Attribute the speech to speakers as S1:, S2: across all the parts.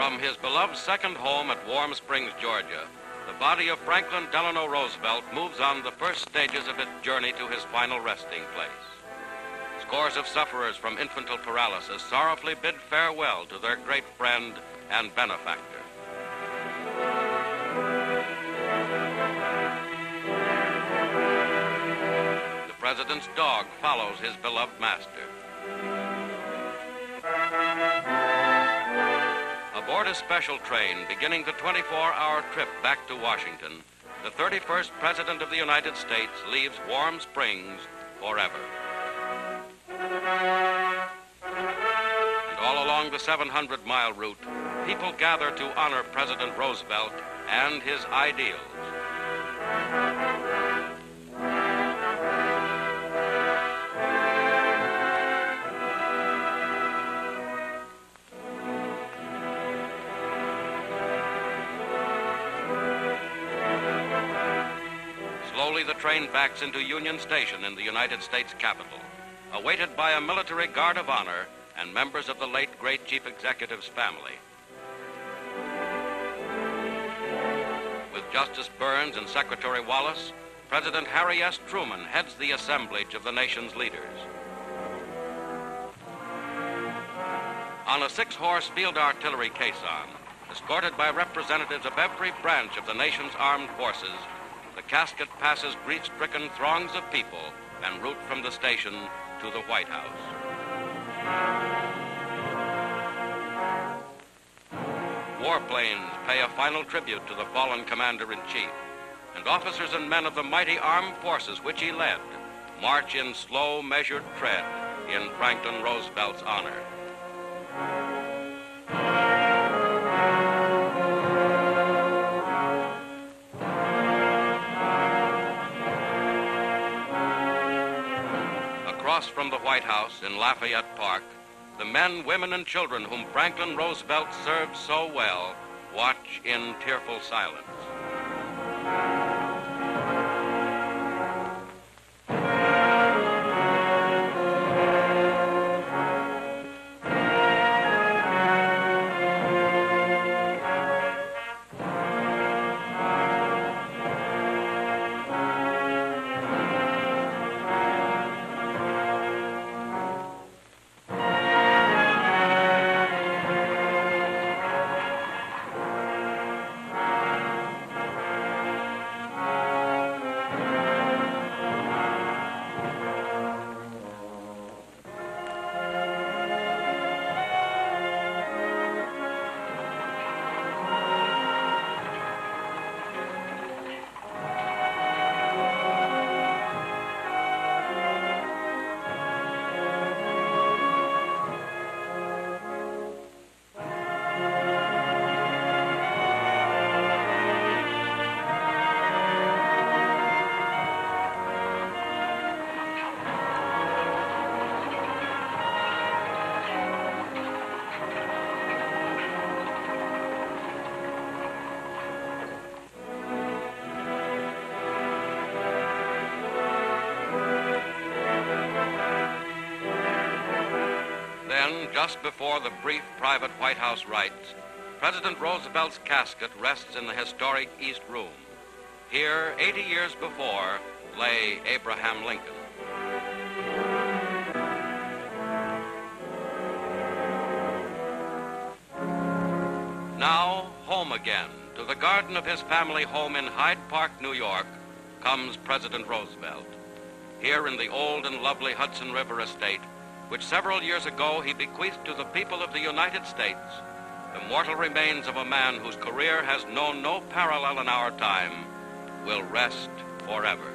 S1: From his beloved second home at Warm Springs, Georgia, the body of Franklin Delano Roosevelt moves on the first stages of its journey to his final resting place. Scores of sufferers from infantile paralysis sorrowfully bid farewell to their great friend and benefactor. The president's dog follows his beloved master. Aboard a special train beginning the 24-hour trip back to Washington, the 31st President of the United States leaves Warm Springs forever. And all along the 700-mile route, people gather to honor President Roosevelt and his ideals. Slowly, the train backs into Union Station in the United States Capitol, awaited by a military guard of honor and members of the late great Chief Executive's family. With Justice Burns and Secretary Wallace, President Harry S. Truman heads the assemblage of the nation's leaders. On a 6-horse field artillery caisson, escorted by representatives of every branch of the nation's armed forces, the casket passes grief-stricken throngs of people en route from the station to the White House. Warplanes pay a final tribute to the fallen commander-in-chief, and officers and men of the mighty armed forces which he led march in slow, measured tread in Franklin Roosevelt's honor. Across from the White House in Lafayette Park, the men, women, and children whom Franklin Roosevelt served so well watch in tearful silence. Just before the brief private White House rites, President Roosevelt's casket rests in the historic East Room. Here, 80 years before, lay Abraham Lincoln. Now, home again, to the garden of his family home in Hyde Park, New York, comes President Roosevelt. Here in the old and lovely Hudson River estate, which several years ago he bequeathed to the people of the United States, the mortal remains of a man whose career has known no parallel in our time will rest forever.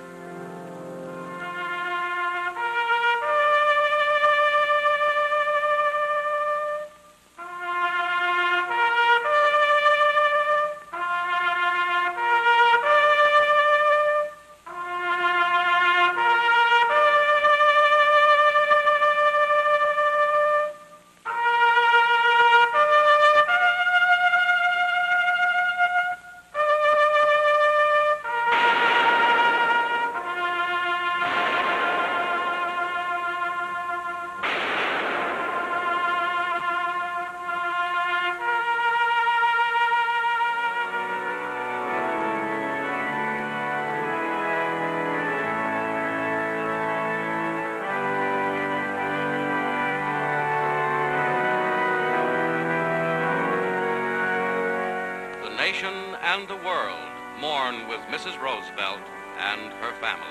S1: nation and the world mourn with Mrs. Roosevelt and her family.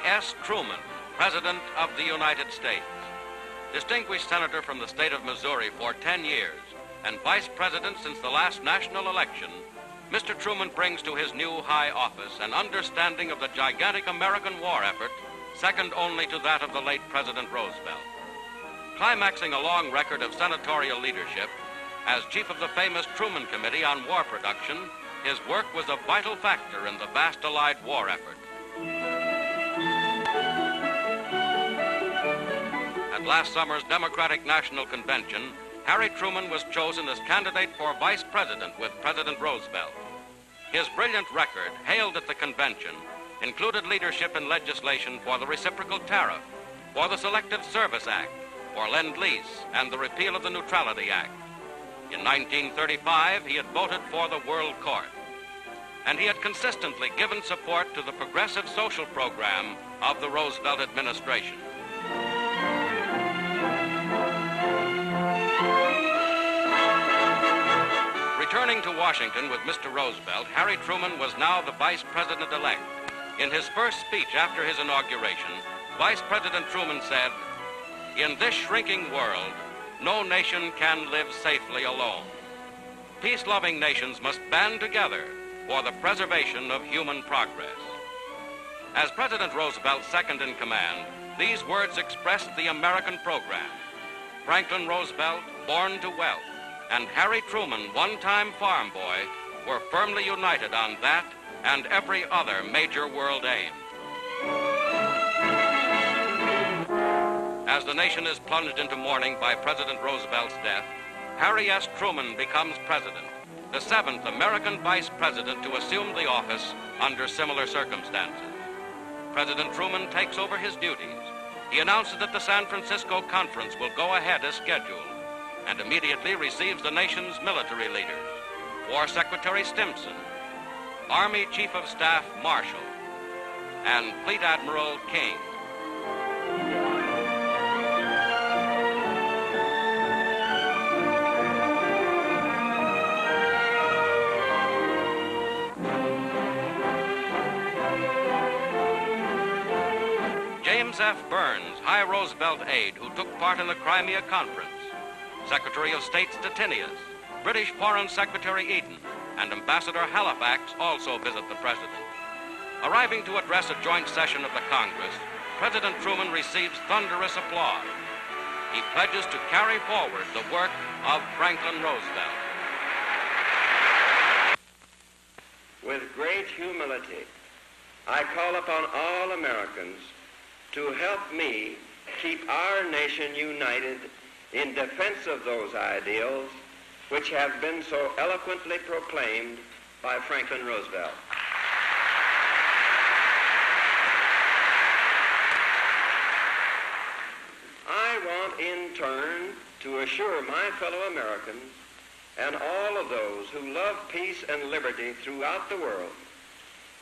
S1: S. Truman, President of the United States. Distinguished Senator from the state of Missouri for 10 years and Vice President since the last national election, Mr. Truman brings to his new high office an understanding of the gigantic American war effort, second only to that of the late President Roosevelt. Climaxing a long record of senatorial leadership, as chief of the famous Truman Committee on War Production, his work was a vital factor in the vast Allied war effort. At last summer's Democratic National Convention, Harry Truman was chosen as candidate for vice president with President Roosevelt. His brilliant record, hailed at the convention, included leadership in legislation for the reciprocal tariff, for the Selective Service Act, for Lend-Lease, and the repeal of the Neutrality Act. In 1935, he had voted for the World Court, and he had consistently given support to the progressive social program of the Roosevelt administration. Returning to Washington with Mr. Roosevelt, Harry Truman was now the Vice President-elect. In his first speech after his inauguration, Vice President Truman said, "In this shrinking world, no nation can live safely alone. Peace-loving nations must band together for the preservation of human progress." As President Roosevelt's second in command, these words expressed the American program. Franklin Roosevelt, born to wealth, and Harry Truman, one-time farm boy, were firmly united on that and every other major world aim. As the nation is plunged into mourning by President Roosevelt's death, Harry S. Truman becomes president, the seventh American vice president to assume the office under similar circumstances. President Truman takes over his duties. He announces that the San Francisco conference will go ahead as scheduled, and immediately receives the nation's military leaders, War Secretary Stimson, Army Chief of Staff Marshall, and Fleet Admiral King. James F. Burns, high Roosevelt aide who took part in the Crimea Conference, Secretary of State Stettinius, British Foreign Secretary Eden, and Ambassador Halifax also visit the President. Arriving to address a joint session of the Congress, President Truman receives thunderous applause. He pledges to carry forward the work of Franklin Roosevelt.
S2: With great humility, I call upon all Americans to help me keep our nation united in defense of those ideals which have been so eloquently proclaimed by Franklin Roosevelt. I want in turn to assure my fellow Americans and all of those who love peace and liberty throughout the world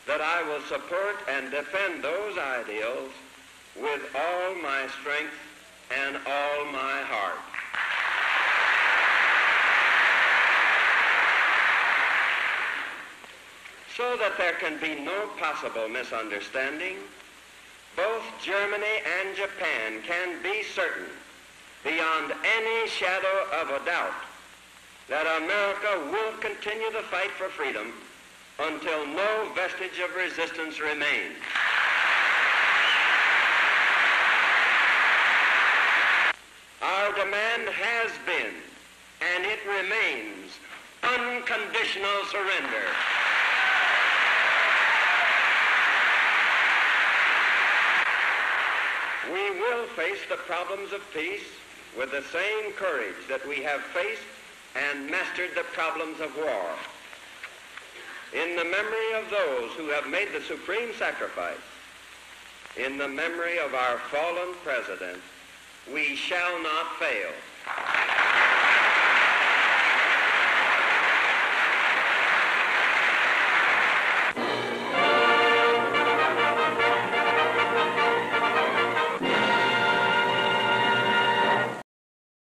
S2: that I will support and defend those ideals with all my strength and all my heart. So that there can be no possible misunderstanding, both Germany and Japan can be certain, beyond any shadow of a doubt, that America will continue to fight for freedom until no vestige of resistance remains. Our demand has been, and it remains, unconditional surrender. We will face the problems of peace with the same courage that we have faced and mastered the problems of war. In the memory of those who have made the supreme sacrifice in the memory of our fallen president, we shall not fail.